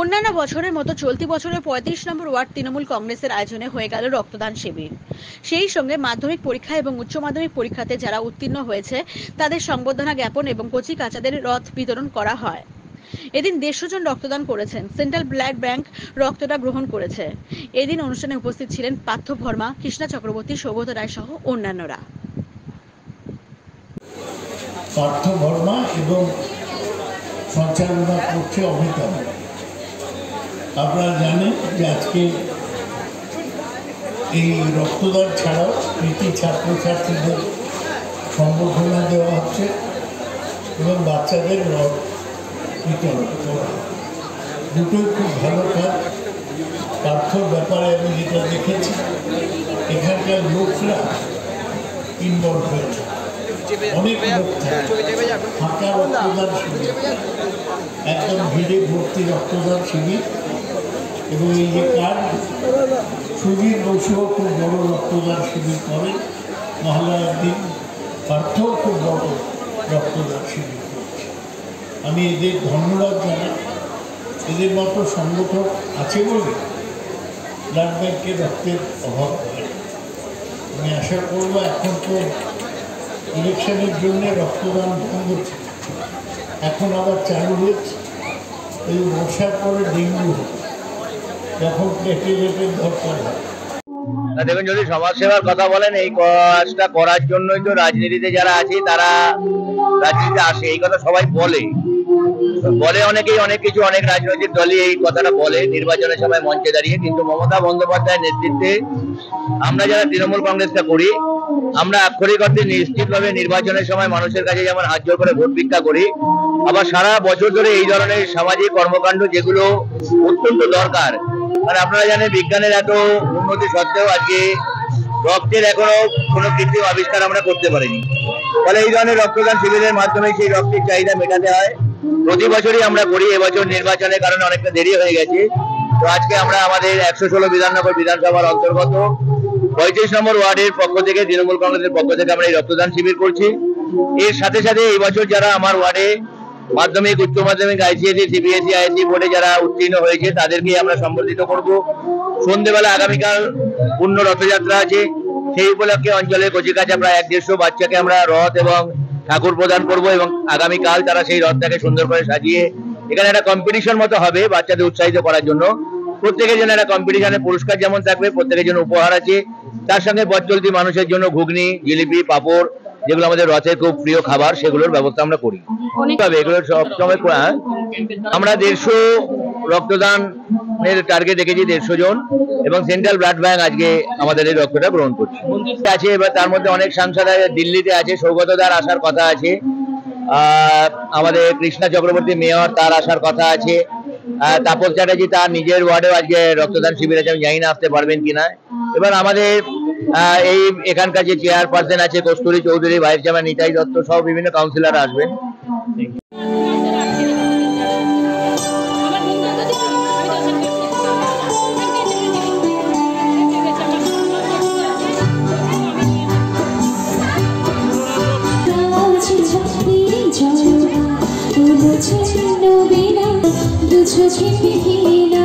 অন্যান্য বছরের মতো চলতি বছরের ৩৫ নম্বর ওয়ার্ড তৃণমূল কংগ্রেসের আয়োজনে হয়ে গেল রক্তদান শিবির। সেই সঙ্গে মাধ্যমিক পরীক্ষা এবং উচ্চ মাধ্যমিক পরীক্ষাতে যারা উত্তীর্ণ হয়েছে তাদের সংবর্ধনা জ্ঞাপন এবং কচি কাচাদের রথ বিতরণ করা হয়। এদিন 150 জন রক্তদান করেছেন। সেন্ট্রাল ব্লাড ব্যাংক রক্তটা গ্রহণ করেছে। এদিন অনুষ্ঠানে উপস্থিত ছিলেন পার্থ ভর্মা, কৃষ্ণা চক্রবর্তী, সৌগত রায় সহ অন্যান্যরা। পার্থ ভর্মা এবং সঞ্চালনা করছে অমিতাভ। আপনারা জানেন যে আজকে এই রক্তদান ছাড়াও কৃতি ছাত্রছাত্রীদের সম্বর্ধনা দেওয়া হচ্ছে এবং বাচ্চাদের রথ বিতরণ করা, দুটোই খুব ভালো কাজ। পার্থর ব্যাপারে আমি যেটা দেখেছি, এখানকার লোকরা ইনভলভ হয়েছে, অনেক লোক ফাঁকা রক্তদান শিবির, একদম ভিড়ে ভর্তি রক্তদান শিবির। এবং এই যে কার্ড সুধীর বসুও খুব বড় রক্তদান শিবির করে, মহালয়ার দিন পার্থও খুব বড় রক্তদান শিবির করছে। আমি এদের ধন্যবাদ জানাই। এদের মতো সংগঠক আছে বলে ব্লাড ব্যাংকের রক্তের অভাব হয়। আমি আশা করব এখন তো ইলেকশনের জন্য রক্তদান বন্ধ ছিল, এখন আবার চালু হয়েছে। এই বর্ষার পরে ডেঙ্গু যখন প্লেটেলেটের দরকার হয়। দেখুন, যদি সমাজসেবার কথা বলেন, এই কাজটা করার জন্যই তো রাজনীতিতে যারা আছে তারা রাজনীতিতে আসে। এই কথা সবাই বলে অনেকেই, অনেক কিছু, অনেক রাজনৈতিক দলই এই কথাটা বলে নির্বাচনের সময় মঞ্চে দাঁড়িয়ে। কিন্তু মমতা বন্দ্যোপাধ্যায়ের নেতৃত্বে আমরা যারা তৃণমূল কংগ্রেসটা করি, আমরা আক্ষরিক অর্থে নিশ্চিতভাবে নির্বাচনের সময় মানুষের কাছে যেমন হাত জোর করে ভোট ভিক্ষা করি, আবার সারা বছর ধরে এই ধরনের সামাজিক কর্মকাণ্ড যেগুলো অত্যন্ত দরকার। কারণ আপনারা জানেন, বিজ্ঞানের এত উন্নতি সত্ত্বেও আজকে রক্তের এখনো কোনো কৃত্রিম আবিষ্কার আমরা করতে পারিনি। ফলে এই ধরনের রক্তদান শিবিরের মাধ্যমে সেই রক্তের চাহিদা মেটাতে হয়। প্রতি বছরই আমরা করি। এবছর নির্বাচনের কারণে অনেকটা দেরি হয়ে গেছে। তো আজকে আমরা আমাদের 116 বিধাননগর বিধানসভার অন্তর্গত 35 নম্বর ওয়ার্ডের পক্ষ থেকে, তৃণমূল কংগ্রেসের পক্ষ থেকে আমরা এই রক্তদান শিবির করছি। এর সাথে সাথে এই বছর যারা আমার ওয়ার্ডে মাধ্যমিক, উচ্চ মাধ্যমিক, আইসিএসসি, সিবিএসসি, আইএসসি বোর্ডে যারা উত্তীর্ণ হয়েছে তাদেরকে আমরা সম্বর্ধিত করব। সন্ধ্যেবেলা আগামীকাল পূর্ণ রথযাত্রা আছে। সেই উপলক্ষে অঞ্চলের কচিকাচা প্রায় 150 বাচ্চাকে আমরা রথ এবং ঠাকুর প্রদান করব এবং আগামীকাল তারা সেই রথটাকে সুন্দর করে সাজিয়ে এখানে একটা কম্পিটিশন মতো হবে বাচ্চাদের উৎসাহিত করার জন্য। প্রত্যেকের জন্য একটা কম্পিটিশনে পুরস্কার যেমন থাকবে, প্রত্যেকের জন্য উপহার আছে। তার সঙ্গে পথ চলতি মানুষের জন্য ঘুগনি, জিলিপি, পাঁপড়, যেগুলো আমাদের রথের খুব প্রিয় খাবার, সেগুলোর ব্যবস্থা আমরা করি। এগুলো সবসময় আমরা 150 রক্তদানের টার্গেট রেখেছি, 150 জন, এবং সেন্ট্রাল ব্লাড ব্যাংক আজকে আমাদের এই রক্তটা গ্রহণ করছে আছে। এবার তার মধ্যে অনেক সাংসদ দিল্লিতে আছে, সৌগত দার আসার কথা আছে, আমাদের কৃষ্ণা চক্রবর্তী মেয়র তার আসার কথা আছে, তাপস চ্যাটার্জি তার নিজের ওয়ার্ডেও আজকে রক্তদান শিবির আছে, আমি জানি না আসতে পারবেন কিনা। এবার আমাদের এই এখানকার যে চেয়ারপারসন আছে কস্তুরী চৌধুরী, ভাইস চেয়ারম্যান নিতাই দত্ত সহ বিভিন্ন কাউন্সিলর আসবেন। দুছো ছিন্ন বিনা দুছো ছিন্ন